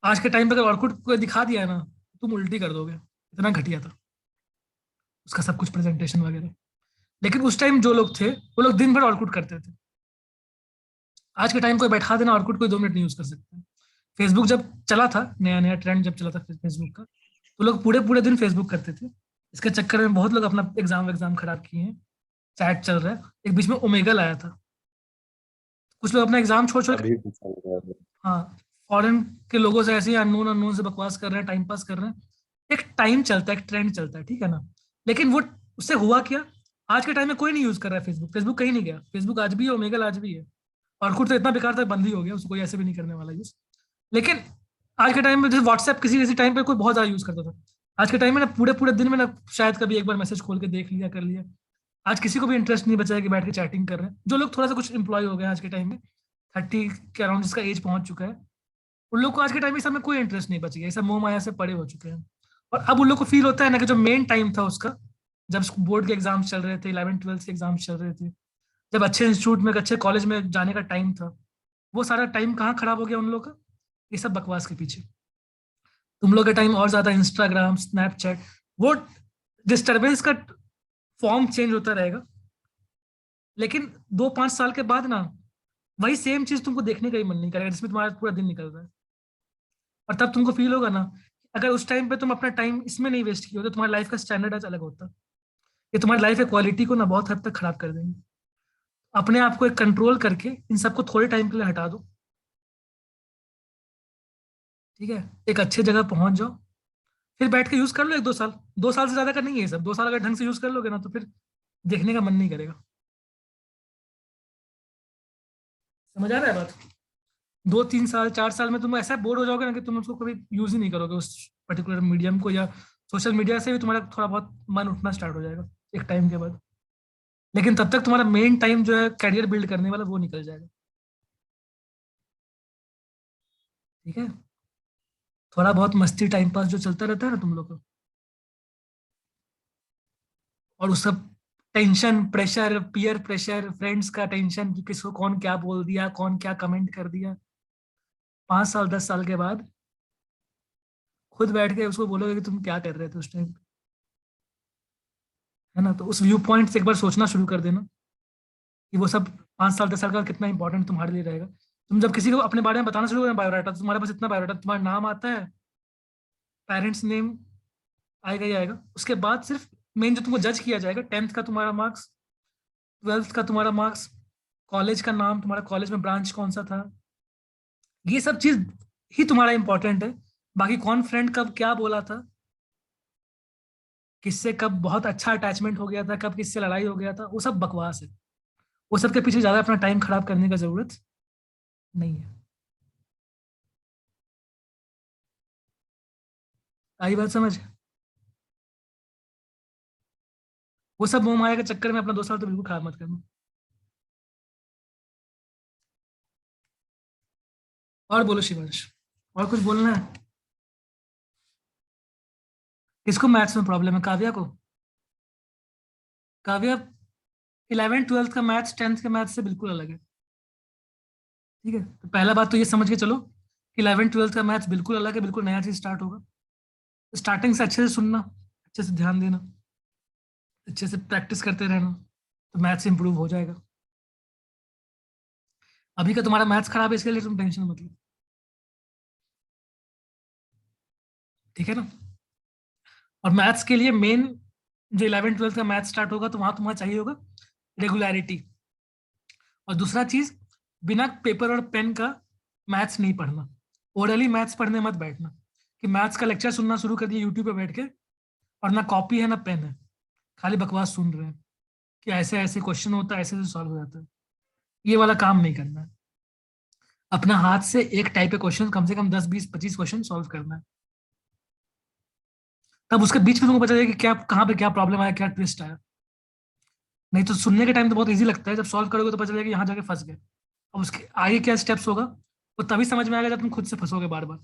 आज के टाइम पे अगर ऑर्कुट को दिखा दिया है ना, तुम उल्टी कर दोगे, इतना घटिया था उसका सब कुछ प्रेजेंटेशन वगैरह। लेकिन उस टाइम जो लोग थे वो लोग दिन भर ऑर्कुट करते थे। आज के टाइम कोई बैठा देना ऑर्कुट कोई 2 मिनट नहीं यूज कर सकता। फेसबुक जब चला था, नया नया ट्रेंड जब चला था फेसबुक का, तो लोग पूरे पूरे दिन फेसबुक करते थे। इसके चक्कर में बहुत लोग अपना एग्जाम खराब किए हैं। चैट चल रहा है, एक बीच में ओमेगल आया था, कुछ लोग अपना एग्जाम छोड़ छोड़ के, अभी भी चल रहा है। हाँ, फॉरेन के लोगों से ऐसे ही अननोन अननोन से बकवास कर रहे हैं, टाइम पास कर रहे हैं। एक टाइम चलता है, एक ट्रेंड चलता है, ठीक है ना? लेकिन वो, उससे हुआ क्या? आज के टाइम में कोई नहीं यूज कर रहा है फेसबुक, फेसबुक कहीं नहीं गया, फेसबुक आज भी है, ओमेगल आज भी है। और खुद तो इतना बेकार था बंद ही हो गया, उसको कोई ऐसे भी नहीं करने वाला यूज। लेकिन आज के टाइम में जैसे व्हाट्सएप किसी किसी टाइम पे कोई बहुत ज्यादा यूज करता था, आज के टाइम में ना पूरे पूरे दिन में ना शायद कभी एक बार मैसेज खोल के देख लिया, कर लिया। आज किसी को भी इंटरेस्ट नहीं बचा है कि बैठ के चैटिंग कर रहे हैं। जो लोग थोड़ा सा कुछ एम्प्लॉय हो गए हैं आज के टाइम में, 30 के अराउंड जिसका एज पहुंच चुका है, उन लोग को आज के टाइम में सब में कोई इंटरेस्ट नहीं बच गया, ये सब मोह माया से पड़े हो चुके हैं। और अब उन लोग को फील होता है ना कि जो मेन टाइम था उसका, जब बोर्ड के एग्जाम्स चल रहे थे, 11th 12th के एग्जाम्स चल रहे थे, जब अच्छे इंस्टीट्यूट में अच्छे कॉलेज में जाने का टाइम था, वो सारा टाइम कहाँ खराब हो गया उन लोग का? ये सब बकवास के पीछे। तुम लोग का टाइम और ज्यादा इंस्टाग्राम, स्नैपचैट, वो डिस्टरबेंस का फॉर्म चेंज होता रहेगा। लेकिन 2-5 साल के बाद ना वही सेम चीज तुमको देखने का ही मन नहीं करेगा, जिसमें तुम्हारा पूरा दिन निकल रहा है। और तब तुमको फील होगा ना, अगर उस टाइम पे तुम अपना टाइम इसमें नहीं वेस्ट किया तो तुम्हारी लाइफ का स्टैंडर्ड आज अलग होता। ये तुम्हारी लाइफ की क्वालिटी को ना बहुत हद तक खराब कर देंगे। अपने आप को एक कंट्रोल करके इन सबको थोड़े टाइम के लिए हटा दो, ठीक है? एक अच्छे जगह पहुंच जाओ, फिर बैठ के यूज कर लो 1-2 साल। 2 साल से ज्यादा का नहीं है ये सब, 2 साल अगर ढंग से यूज कर लोगे ना तो फिर देखने का मन नहीं करेगा। समझ आ रहा है बात? 2-3 साल 4 साल में तुम ऐसा बोर हो जाओगे ना कि तुम उसको कभी यूज ही नहीं करोगे उस पर्टिकुलर मीडियम को, या सोशल मीडिया से भी तुम्हारा थोड़ा बहुत मन उठना स्टार्ट हो जाएगा एक टाइम के बाद। लेकिन तब तक तुम्हारा मेन टाइम जो है करियर बिल्ड करने वाला वो निकल जाएगा। ठीक है, थोड़ा बहुत मस्ती टाइम पास जो चलता रहता है ना तुम लोग का, और उस सब tension, pressure, peer pressure, friends का टेंशन कि किसको कौन क्या बोल दिया, कौन क्या कमेंट कर दिया, 5 साल 10 साल के बाद खुद बैठ के उसको बोलोगे कि तुम क्या कर रहे थे उस टाइम, है ना? तो उस व्यू पॉइंट से एक बार सोचना शुरू कर देना कि वो सब 5 साल 10 साल का कितना इंपॉर्टेंट तुम्हारे लिए रहेगा। तुम जब किसी को अपने बारे में बताना शुरू करें बायोडाटा, तो तुम्हारे पास इतना बायोडाटा, तुम्हारा नाम आता है, पेरेंट्स नेम आएगा ही आएगा, उसके बाद सिर्फ मेन जो तुमको जज किया जाएगा 10th का तुम्हारा मार्क्स, 12th का तुम्हारा मार्क्स, कॉलेज का नाम, तुम्हारा कॉलेज में ब्रांच कौन सा था, ये सब चीज ही तुम्हारा इंपॉर्टेंट है। बाकी कौन फ्रेंड कब क्या बोला था, किससे कब बहुत अच्छा अटैचमेंट हो गया था, कब किससे लड़ाई हो गया था, वो सब बकवास है। वो सब के पीछे ज्यादा अपना टाइम खराब करने का जरूरत नहीं है। आई बात समझ? वो सब मोह माया के चक्कर में अपना 2 साल तो बिल्कुल खराब मत करना। और बोलो शिवांश, और कुछ बोलना है? किसको मैथ्स में प्रॉब्लम है? काव्या को? काव्या, 11th 12th का मैथ्स 10th के मैथ्स से बिल्कुल अलग है। ठीक है, तो पहला बात तो ये समझ के चलो कि 11th 12th का मैथ्स बिल्कुल अलग है, बिल्कुल नया चीज स्टार्ट होगा। स्टार्टिंग से अच्छे से सुनना, अच्छे से ध्यान देना, अच्छे से प्रैक्टिस करते रहना, तो मैथ्स इंप्रूव हो जाएगा। अभी का तुम्हारा मैथ्स खराब है, इसके लिए तुम टेंशन मत लो, ठीक है ना? और मैथ्स के लिए मेन जो 11th 12th का मैथ स्टार्ट होगा तो वहां तुम्हारा चाहिए होगा रेगुलरिटी। और दूसरा चीज, बिना पेपर और पेन का मैथ्स नहीं पढ़ना। ओरली मैथ्स पढ़ने मत बैठना कि मैथ्स का लेक्चर सुनना शुरू कर दिया यूट्यूब पे बैठ के, और ना कॉपी है ना पेन है, खाली बकवास सुन रहे हैं कि ऐसे ऐसे क्वेश्चन होता है, ऐसे ऐसे सॉल्व हो जाता है। ये वाला काम नहीं करना है। अपना हाथ से एक टाइप के क्वेश्चन कम से कम 10 20 25 क्वेश्चन सॉल्व करना है। तब उसके बीच में तुमको पता चलेगा कि क्या कहाँ पे क्या प्रॉब्लम आया, क्या ट्विस्ट आया। नहीं तो सुनने के टाइम तो बहुत इजी लगता है, जब सॉल्व करोगे तो पता चलेगा कि यहाँ जाके फंस गए। अब उसके आगे क्या स्टेप्स होगा वो तभी समझ में आएगा जब तुम खुद से फंसोगे बार बार।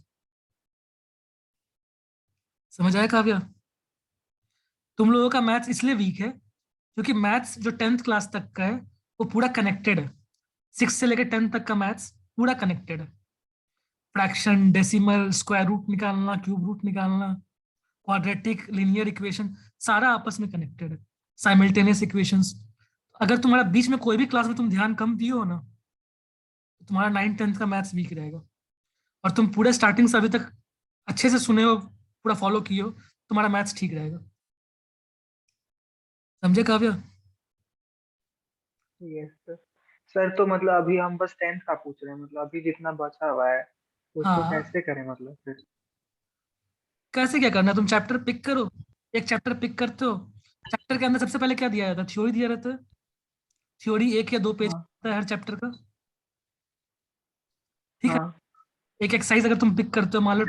समझ आया काव्या? तुम लोगों का मैथ्स इसलिए वीक है क्योंकि मैथ्स जो 10th क्लास तक का है वो पूरा कनेक्टेड है। 6 से लेकर 10 तक का मैथ्स पूरा कनेक्टेड है। फ्रैक्शन, डेसिमल, स्क्वायर रूट निकालना, क्यूब रूट निकालना, क्वाड्रेटिक, लिनियर इक्वेशन, सारा आपस में कनेक्टेड है। Simultaneous equations. अगर तुम्हारा बीच में कोई भी क्लास में तुम ध्यान कम दिए हो ना, तो तुम्हारा 9th 10th का मैथ्स वीक रहेगा। और तुम पूरे स्टार्टिंग से अभी तक अच्छे से सुने हो, पूरा फॉलो किए हो, तुम्हारा मैथ्स ठीक रहेगा। समझे काव्या? Yes sir. सर तो मतलब अभी हम बस 10th का पूछ रहे हैं, मतलब अभी जितना बचा हुआ है उसको हाँ, कैसे करें मतलब फिर? कैसे क्या करना है, तुम चैप्टर पिक करो। एक चैप्टर पिक करते हो, चैप्टर के अंदर सबसे पहले क्या दिया जाता है? थ्योरी दिया रहता है। थ्योरी 1 या 2 पेज हाँ होता है हर चैप्टर का। ठीक है। हाँ एक एक्सरसाइज अगर तुम पिक करते हो, मान लो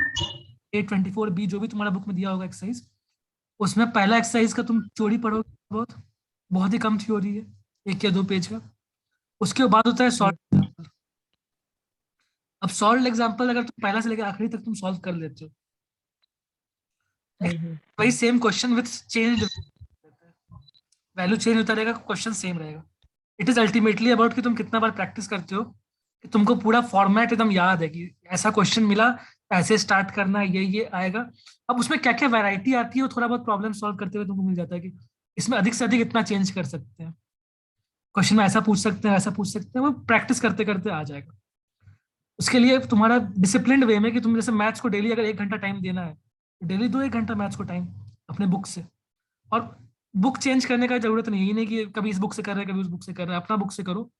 824B जो भी तुम्हारा बुक में दिया होगा एक्सरसाइज, उसमें पहला एक्सरसाइज का तुम थ्योरी पढ़ोगे। बहुत बहुत ही कम थ्योरी है, 1 या 2 पेज का। उसके बाद होता है हम्म, सॉल्व एग्जाम्पल। अब सॉल्व एग्जाम्पल अगर तुम पहला से लेकर आखिरी तक तुम सॉल्व कर लेते हो, हम्म, वही same question with change, value change होता रहेगा, क्वेश्चन सेम रहेगा। इट इज अल्टीमेटली अबाउट कि तुम कितना बार प्रैक्टिस करते हो, कि तुमको पूरा फॉर्मेट एकदम याद है कि ऐसा क्वेश्चन मिला, ऐसे स्टार्ट करना, ये आएगा। अब उसमें क्या क्या वैरायटी आती है वो थोड़ा बहुत प्रॉब्लम सॉल्व करते हुए तुमको मिल जाता है कि इसमें अधिक से अधिक इतना चेंज कर सकते हैं, क्वेश्चन में ऐसा पूछ सकते हैं, ऐसा पूछ सकते हैं। वो प्रैक्टिस करते करते आ जाएगा। उसके लिए तुम्हारा डिसिप्लिन्ड वे में कि तुम जैसे मैथ्स को डेली अगर 1 घंटा टाइम देना है, तो डेली दो 1 घंटा मैथ्स को टाइम अपने बुक से। और बुक चेंज करने का जरूरत नहीं है, ये नहीं कि कभी इस बुक से कर रहे हैं कभी उस बुक से कर रहे हैं, अपना बुक से करो,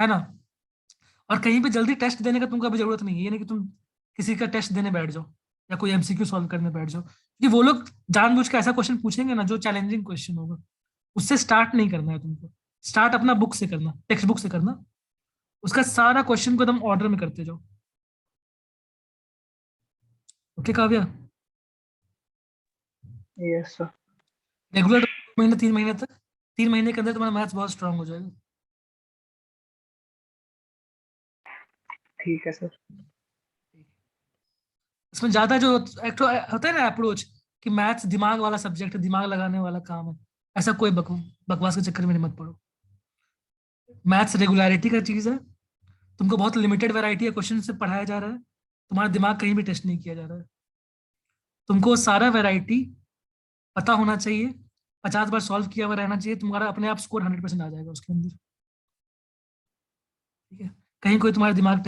है ना। और कहीं पे जल्दी टेस्ट देने का तुमको अभी जरूरत नहीं है, ये नहीं कि तुम किसी का टेस्ट देने बैठ जाओ या कोई एमसीक्यू सॉल्व करने बैठ जाओ, क्योंकि वो लोग जानबूझ के ऐसा क्वेश्चन पूछेंगे ना जो चैलेंजिंग क्वेश्चन होगा। उससे स्टार्ट नहीं करना है तुमको। स्टार्ट अपना बुक से करना, टेक्स्ट बुक से करना। उसका सारा क्वेश्चन को एकदम ऑर्डर में करते जाओ। Okay Kavya? Yes sir. Regular 2 महीने 3 महीने तक, 3 महीने के अंदर तुम्हारा मैथ्स बहुत स्ट्रांग हो जाएगा। ठीक है सर। इसमें ज्यादा जो एक तो होता है ना अप्रोच कि मैथ्स दिमाग वाला सब्जेक्ट है, दिमाग लगाने वाला काम है, ऐसा कोई बकवास के चक्कर में मत पड़ो। मैथ्स रेगुलरिटी का चीज है। तुमको बहुत लिमिटेड वैरायटी है क्वेश्चन से पढ़ाया जा रहा है, तुम्हारा दिमाग कहीं भी टेस्ट नहीं किया जा रहा है। तुमको सारा वैरायटी पता होना चाहिए, 50 बार सॉल्व किया हुआ रहना चाहिए, तुम्हारा अपने आप स्कोर 100% आ जाएगा उसके अंदर। ठीक है, कहीं कोई तुम्हारा दिमाग टेस्ट